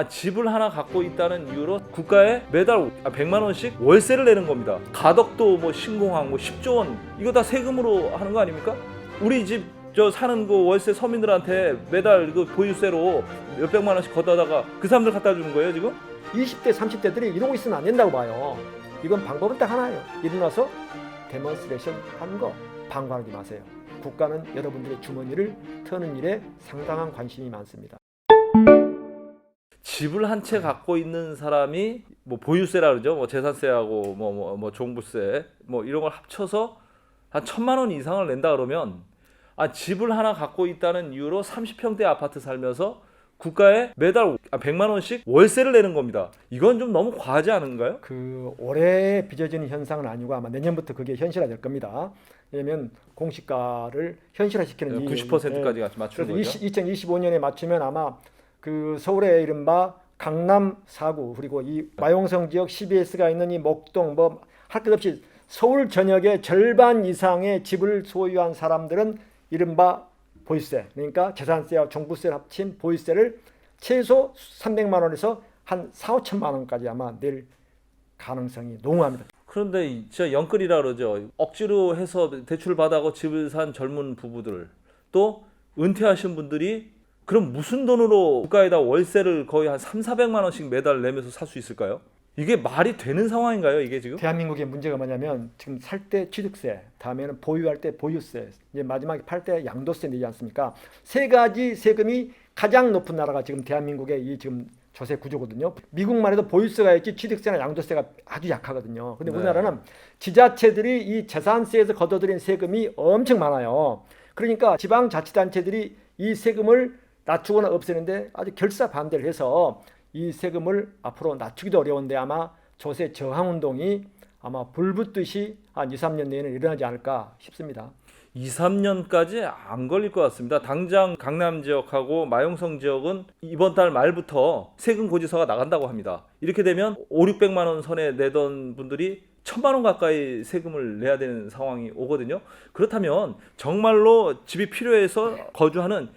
집을 하나 갖고 있다는 이유로 국가에 매달 100만 원씩 월세를 내는 겁니다. 가덕도 뭐 신공항 뭐 10조 원 이거 다 세금으로 하는 거 아닙니까? 우리 집 저 사는 그 월세 서민들한테 매달 그 보유세로 몇백만 원씩 걷어다가 그 사람들 갖다 주는 거예요 지금? 20대 30대들이 이러고 있으면 안 된다고 봐요. 이건 방법은 딱 하나예요. 일어나서 데몬스트레이션 하는 거 방관하지 마세요. 국가는 여러분들의 주머니를 터는 일에 상당한 관심이 많습니다. 집을 한 채 갖고 있는 사람이 뭐 보유세라 그러죠. 뭐 재산세하고 뭐 종부세 뭐 이런 걸 합쳐서 한 1,000만 원 이상을 낸다 그러면 집을 하나 갖고 있다는 이유로 30평대 아파트 살면서 국가에 매달 100만 원씩 월세를 내는 겁니다. 이건 좀 너무 과하지 않은가요? 그 올해 빚어지는 현상은 아니고 아마 내년부터 그게 현실화될 겁니다. 왜냐하면 공시가를 현실화시키는 90%까지 맞추는 그래서 거죠. 2025년에 맞추면 아마 그 서울의 이른바 강남 4구 그리고 이 마용성 지역 CBS가 있는 이 목동 뭐 할 것 없이 서울 전역의 절반 이상의 집을 소유한 사람들은 이른바 보유세 그러니까 재산세와 종부세를 합친 보유세를 최소 300만 원에서 한 4, 5천만 원까지 아마 낼 가능성이 농후합니다. 그런데 진짜 영끌이라 그러죠. 억지로 해서 대출 받아고 집을 산 젊은 부부들 또 은퇴하신 분들이 그럼 무슨 돈으로 국가에다 월세를 거의 한 3, 400만 원씩 매달 내면서 살 수 있을까요? 이게 말이 되는 상황인가요, 이게 지금? 대한민국의 문제가 뭐냐면 지금 살 때 취득세, 다음에는 보유할 때 보유세, 이제 마지막에 팔 때 양도세 내지 않습니까? 세 가지 세금이 가장 높은 나라가 지금 대한민국의 이 지금 조세 구조거든요. 미국만 해도 보유세가 있지 취득세나 양도세가 아주 약하거든요. 근데 우리나라는 지자체들이 이 재산세에서 걷어들인 세금이 엄청 많아요. 그러니까 지방자치단체들이 이 세금을 낮추거나 없애는데 아주 결사 반대를 해서 이 세금을 앞으로 낮추기도 어려운데 아마 조세 저항 운동이 아마 불붙듯이 한 2, 3년 내에는 일어나지 않을까 싶습니다. 2, 3년까지 안 걸릴 것 같습니다. 당장 강남 지역하고 마용성 지역은 이번 달 말부터 세금 고지서가 나간다고 합니다. 이렇게 되면 5, 600만 원 선에 내던 분들이 1,000만 원 가까이 세금을 내야 되는 상황이 오거든요. 그렇다면 정말로 집이 필요해서 거주하는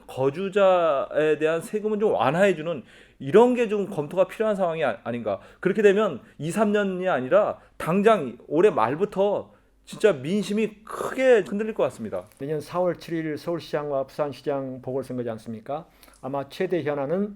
실거주자에 대한 세금은 좀 완화해주는 이런 게 좀 검토가 필요한 상황이 아닌가. 그렇게 되면 2, 3년이 아니라 당장 올해 말부터 진짜 민심이 크게 흔들릴 것 같습니다. 내년 4월 7일 서울시장과 부산시장 보궐선거지 않습니까? 아마 최대 현안은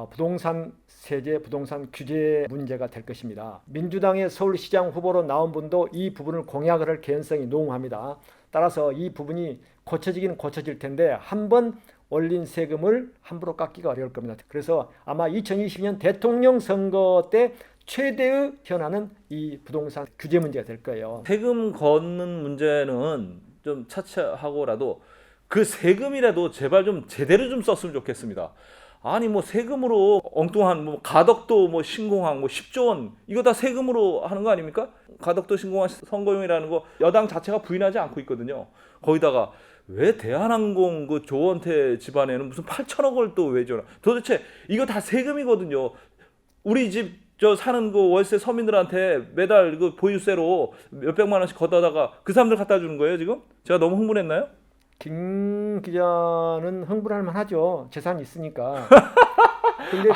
부동산 세제, 부동산 규제 문제가 될 것입니다. 민주당의 서울시장 후보로 나온 분도 이 부분을 공약을 할 개연성이 농후합니다. 따라서 이 부분이 고쳐지기는 고쳐질 텐데 한번 올린 세금을 함부로 깎기가 어려울 겁니다. 그래서 아마 2020년 대통령 선거 때 최대의 현안은 이 부동산 규제 문제가 될 거예요. 세금 걷는 문제는 좀 차치하고라도 그 세금이라도 제발 좀 제대로 좀 썼으면 좋겠습니다. 아니 뭐 세금으로 엉뚱한 뭐 가덕도 뭐 신공항 뭐 10조 원 이거 다 세금으로 하는 거 아닙니까? 가덕도 신공항 선거용이라는 거 여당 자체가 부인하지 않고 있거든요. 거기다가 왜 대한항공 그 조원태 집안에는 무슨 8천억을 또 왜 줘라? 도대체 이거 다 세금이거든요. 우리 집 저 사는 그 월세 서민들한테 매달 그 보유세로 몇백만 원씩 걷어다가 그 사람들 갖다 주는 거예요 지금? 제가 너무 흥분했나요? 김 기자는 흥분할 만하죠. 재산이 있으니까. 근데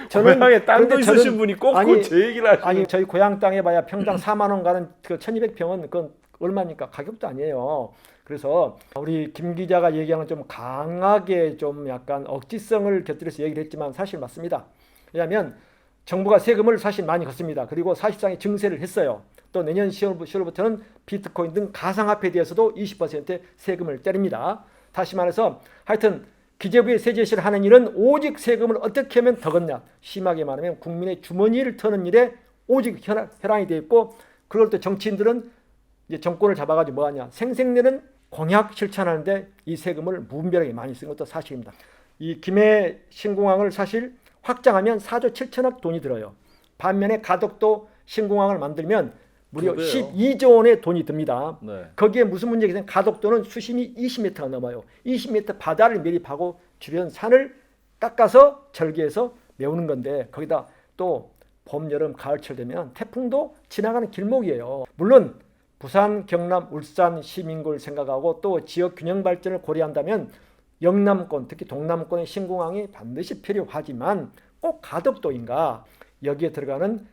저는 고향에 땅도 근데 있으신 분이 꼭 제 얘기를 하시는. 아니 저희 고향 땅에 봐야 평당 4만 원 가는 그 1,200평은 그건 얼마니까 가격도 아니에요. 그래서 우리 김 기자가 얘기하는 좀 강하게 좀 약간 억지성을 곁들여서 얘기를 했지만 사실 맞습니다. 왜냐하면 정부가 세금을 사실 많이 걷습니다. 그리고 사실상의 증세를 했어요. 또 내년 10월부터는 비트코인 등 가상화폐에 대해서도 20% 세금을 때립니다. 다시 말해서 하여튼 기재부의 세제시를 하는 일은 오직 세금을 어떻게 하면 더 걷냐. 심하게 말하면 국민의 주머니를 터는 일에 오직 혈안이 되어 있고 그럴 때 정치인들은 이제 정권을 잡아가지고 뭐하냐. 생색내는 공약 실천하는데 이 세금을 무분별하게 많이 쓴 것도 사실입니다. 이 김해 신공항을 사실 확장하면 4조 7천억 돈이 들어요. 반면에 가덕도 신공항을 만들면 무려 12조 원의 돈이 듭니다. 네. 거기에 무슨 문제가 있냐면 가덕도는 수심이 20m가 넘어요. 20m 바다를 매립하고 주변 산을 깎아서 절개해서 메우는 건데 거기다 또 봄, 여름, 가을철 되면 태풍도 지나가는 길목이에요. 물론 부산, 경남, 울산 시민구를 생각하고 또 지역 균형 발전을 고려한다면 영남권, 특히 동남권의 신공항이 반드시 필요하지만 꼭 가덕도인가? 여기에 들어가는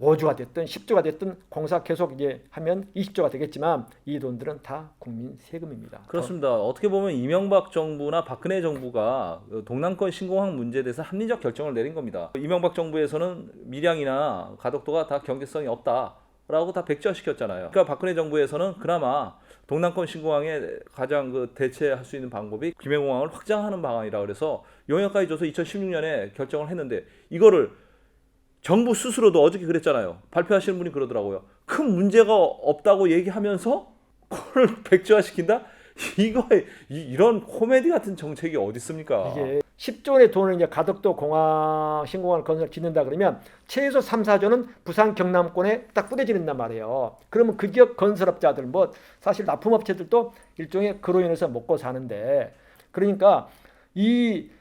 5조가 됐든 10조가 됐든 공사 계속 이제 하면 20조가 되겠지만 이 돈들은 다 국민 세금입니다. 그렇습니다. 어떻게 보면 이명박 정부나 박근혜 정부가 동남권 신공항 문제에 대해서 합리적 결정을 내린 겁니다. 이명박 정부에서는 밀양이나 가덕도가 다 경제성이 없다라고 다 백지화시켰잖아요. 그러니까 박근혜 정부에서는 그나마 동남권 신공항에 가장 대체할 수 있는 방법이 김해공항을 확장하는 방안이라 그래서 용역까지 줘서 2016년에 결정을 했는데 이거를 정부 스스로도 어저께 그랬잖아요. 발표하시는 분이 그러더라고요. 큰 문제가 없다고 얘기하면서 그걸 백지화시킨다? 이런 코미디 같은 정책이 어디 있습니까? 이게 10조 원의 돈을 이제 가덕도 공항 신공항을 짓는다 그러면 최소 3, 4조는 부산 경남권에 딱 뿌려지는단 말이에요. 그러면 그 지역 건설업자들 뭐 사실 납품업체들도 일종의 그로 인해서 먹고 사는데 그러니까 이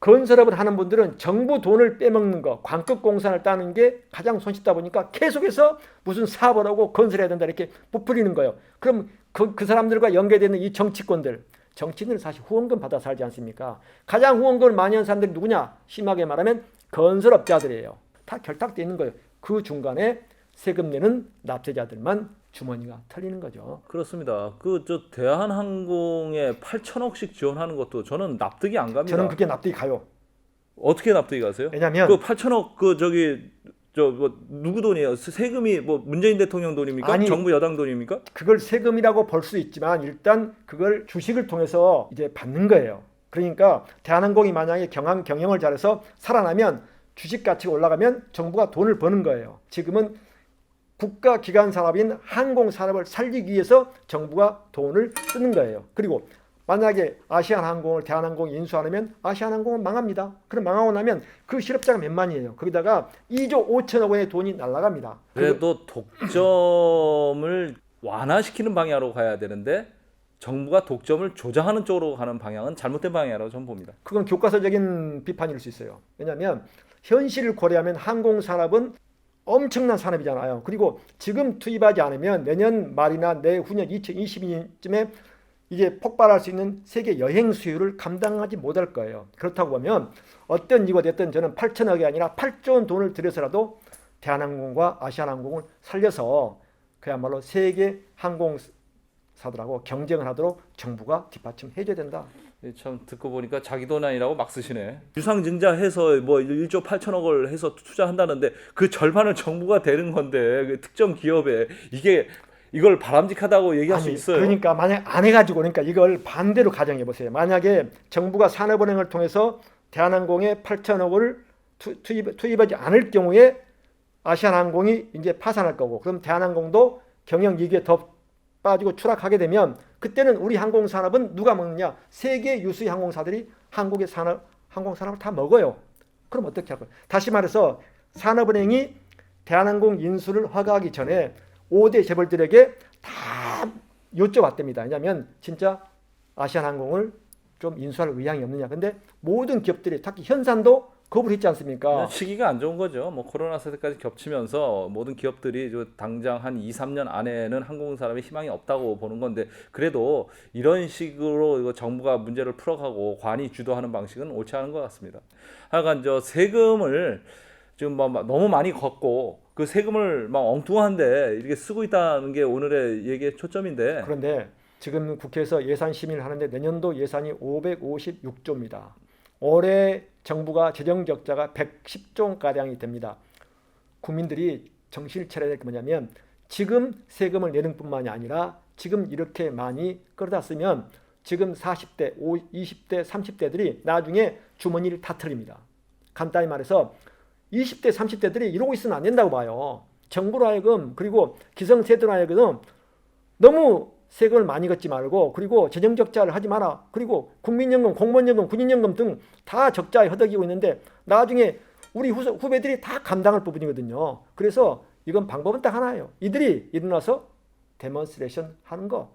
건설업을 하는 분들은 정부 돈을 빼먹는 거, 광급 공산을 따는 게 가장 손쉽다 보니까 계속해서 무슨 사업을 하고 건설해야 된다 이렇게 부풀리는 거예요. 그럼 그 사람들과 연계되는 이 정치권들, 정치인들은 사실 후원금 받아 살지 않습니까? 가장 후원금을 많이 하는 사람들이 누구냐? 심하게 말하면 건설업자들이에요. 다 결탁되어 있는 거예요. 그 중간에 세금 내는 납세자들만 주머니가 털리는 거죠. 그렇습니다. 대한항공에 8천억씩 지원하는 것도 저는 납득이 안 갑니다. 저는 그게 납득이 가요. 어떻게 납득이 가세요? 왜냐면 8천억 누구 돈이에요? 세금이 문재인 대통령 돈입니까? 아니, 정부 여당 돈입니까? 그걸 세금이라고 볼 수 있지만 일단 그걸 주식을 통해서 이제 받는 거예요. 그러니까 대한항공이 만약에 경영을 잘해서 살아나면 주식 가치가 올라가면 정부가 돈을 버는 거예요. 지금은 국가 기관 산업인 항공 산업을 살리기 위해서 정부가 돈을 쓰는 거예요. 그리고 만약에 아시아나항공을 대한항공이 인수 안 하면 아시아나항공은 망합니다. 그럼 망하고 나면 그 실업자가 몇만이에요. 거기다가 2조 5천억 원의 돈이 날아갑니다. 그래도 독점을 완화시키는 방향으로 가야 되는데 정부가 독점을 조장하는 쪽으로 가는 방향은 잘못된 방향이라고 저는 봅니다. 그건 교과서적인 비판일 수 있어요. 왜냐하면 현실을 고려하면 항공산업은 엄청난 산업이잖아요. 그리고 지금 투입하지 않으면 내년 말이나 내후년 2022년쯤에 이제 폭발할 수 있는 세계 여행 수요를 감당하지 못할 거예요. 그렇다고 보면 어떤 이유가 됐든 저는 8천억이 아니라 8조 원 돈을 들여서라도 대한항공과 아시아나항공을 살려서 그야말로 세계 항공사들하고 경쟁을 하도록 정부가 뒷받침해줘야 된다. 참 듣고 보니까 자기 돈 아니라고 막 쓰시네. 유상증자해서 1조 8천억을 해서 투자한다는데 그 절반을 정부가 대는 건데 그 특정 기업에 이걸 바람직하다고 얘기할 수 있어요. 그러니까 만약 안 해가지고 그러니까 이걸 반대로 가정해 보세요. 만약에 정부가 산업은행을 통해서 대한항공에 8천억을 투입하지 않을 경우에 아시아나항공이 이제 파산할 거고 그럼 대한항공도 경영위기에 더 빠지고 추락하게 되면 그때는 우리 항공산업은 누가 먹느냐? 세계 유수의 항공사들이 한국의 항공산업을 다 먹어요. 그럼 어떻게 할 거예요? 다시 말해서 산업은행이 대한항공 인수를 허가하기 전에 5대 재벌들에게 다 여쭤봤답니다. 왜냐하면 진짜 아시아나항공을 좀 인수할 의향이 없느냐. 근데 모든 기업들이 특히 현산도 거부를 했지 않습니까? 시기가 안 좋은 거죠. 코로나 사태까지 겹치면서 모든 기업들이 당장 한 2, 3년 안에는 항공산업에 희망이 없다고 보는 건데 그래도 이런 식으로 이거 정부가 문제를 풀어가고 관이 주도하는 방식은 옳지 않은 것 같습니다. 하여간 세금을 지금 너무 많이 걷고 그 세금을 엉뚱한데 이렇게 쓰고 있다는 게 오늘의 얘기의 초점인데 그런데 지금 국회에서 예산 심의를 하는데 내년도 예산이 556조입니다. 올해 정부가 재정 적자가 110조 가량이 됩니다. 국민들이 정신을 차려야 될 게 뭐냐면 지금 세금을 내는 뿐만이 아니라 지금 이렇게 많이 끌어다 쓰면 지금 40대, 20대, 30대들이 나중에 주머니를 다 털립니다. 간단히 말해서 20대, 30대들이 이러고 있으면 안 된다고 봐요. 정부로 하여금 그리고 기성세대로 하여금 너무 세금을 많이 걷지 말고 그리고 재정 적자를 하지 마라. 그리고 국민연금, 공무원연금, 군인연금 등 다 적자에 허덕이고 있는데 나중에 우리 후배들이 다 감당할 부분이거든요. 그래서 이건 방법은 딱 하나예요. 이들이 일어나서 데몬스트레이션 하는 거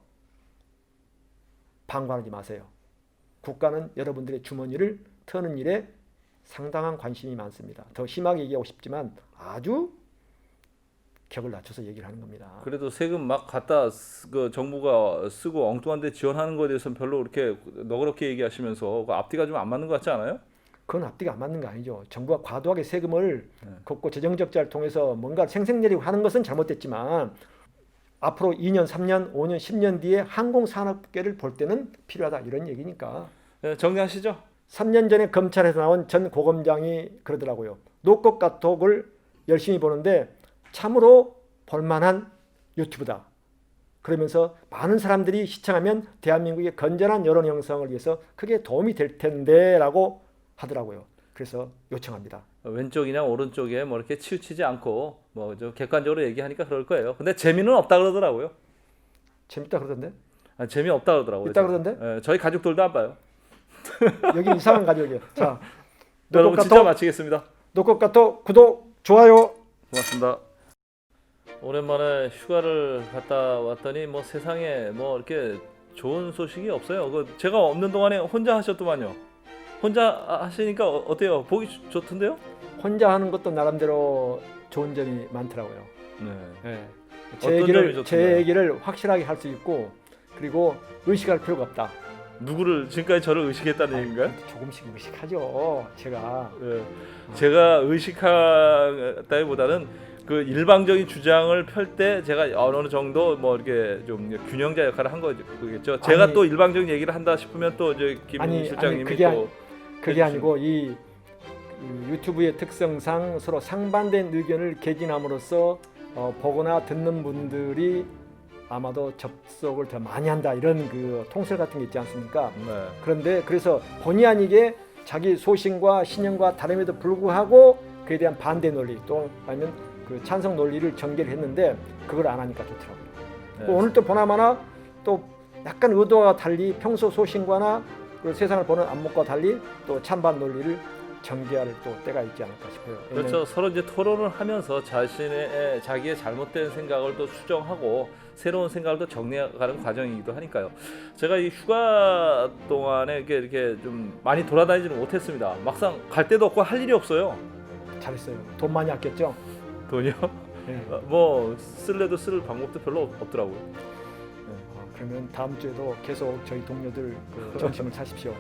방관하지 마세요. 국가는 여러분들의 주머니를 터는 일에 상당한 관심이 많습니다. 더 심하게 얘기하고 싶지만 아주 격을 낮춰서 얘기를 하는 겁니다. 그래도 세금 막 갖다 그 정부가 쓰고 엉뚱한 데 지원하는 거에 대해서는 별로 그렇게 너그럽게 얘기하시면서 그 앞뒤가 좀 안 맞는 것 같지 않아요? 그건 앞뒤가 안 맞는 거 아니죠. 정부가 과도하게 세금을 걷고 재정 적자를 통해서 뭔가 생색내리고 하는 것은 잘못됐지만 앞으로 2년, 3년, 5년, 10년 뒤에 항공산업계를 볼 때는 필요하다 이런 얘기니까. 네, 정리하시죠. 3년 전에 검찰에서 나온 전 고검장이 그러더라고요. 노컷 카톡을 열심히 보는데 참으로 볼만한 유튜브다. 그러면서 많은 사람들이 시청하면 대한민국의 건전한 여론 형성을 위해서 크게 도움이 될 텐데라고 하더라고요. 그래서 요청합니다. 왼쪽이냐 오른쪽에 뭐 이렇게 치우치지 않고 뭐 좀 객관적으로 얘기하니까 그럴 거예요. 근데 재미는 없다 그러더라고요. 재밌다 그러던데? 재미 없다 그러더라고요. 있다 그러던데? 예, 저희 가족들도 안 봐요. 여기 이상한 가족이에요. 자, 여러분 진짜 마치겠습니다. 노컷 카톡 구독, 좋아요. 고맙습니다. 오랜만에 휴가를 갔다 왔더니 뭐 세상에 뭐 이렇게 좋은 소식이 없어요. 그 제가 없는 동안에 혼자 하셨더만요. 혼자 하시니까 어때요? 보기 좋던데요? 혼자 하는 것도 나름대로 좋은 점이 많더라고요. 네. 제 어떤 점이 얘기를 좋던가요? 확실하게 할 수 있고 그리고 의식할 필요가 없다. 누구를 지금까지 저를 의식했다는 얘기인가요? 조금씩 의식하죠. 제가 네. 제가 의식하다기보다는 그 일방적인 주장을 펼 때 제가 어느 정도 뭐 이렇게 좀 균형자 역할을 한 거겠죠. 제가 아니, 또 일방적인 얘기를 한다 싶으면 또 이제 김 실장님이 그게 아니고 이 유튜브의 특성상 서로 상반된 의견을 개진함으로써 보거나 듣는 분들이 아마도 접속을 더 많이 한다 이런 그 통설 같은 게 있지 않습니까? 네. 그런데 그래서 본의 아니게 자기 소신과 신념과 다름에도 불구하고 그에 대한 반대 논리 또 아니면 그 찬성 논리를 전개를 했는데 그걸 안 하니까 좋더라고요. 네. 오늘 또 보나마나 또 약간 의도와 달리 평소 소신과나 그 세상을 보는 안목과 달리 또 찬반 논리를 전개할 또 때가 있지 않을까 싶어요. 그렇죠. 서로 이제 토론을 하면서 자기의 잘못된 생각을 또 수정하고 새로운 생각을 또 정리해가는 과정이기도 하니까요. 제가 이 휴가 동안에 이렇게 좀 많이 돌아다니지는 못했습니다. 막상 갈 데도 없고 할 일이 없어요. 잘했어요. 돈 많이 아꼈죠? 돈이요? 네. 뭐 쓸래도 쓸 방법도 별로 없더라고요. 그러면 다음 주에도 계속 저희 동료들 그 점심을 사십시오.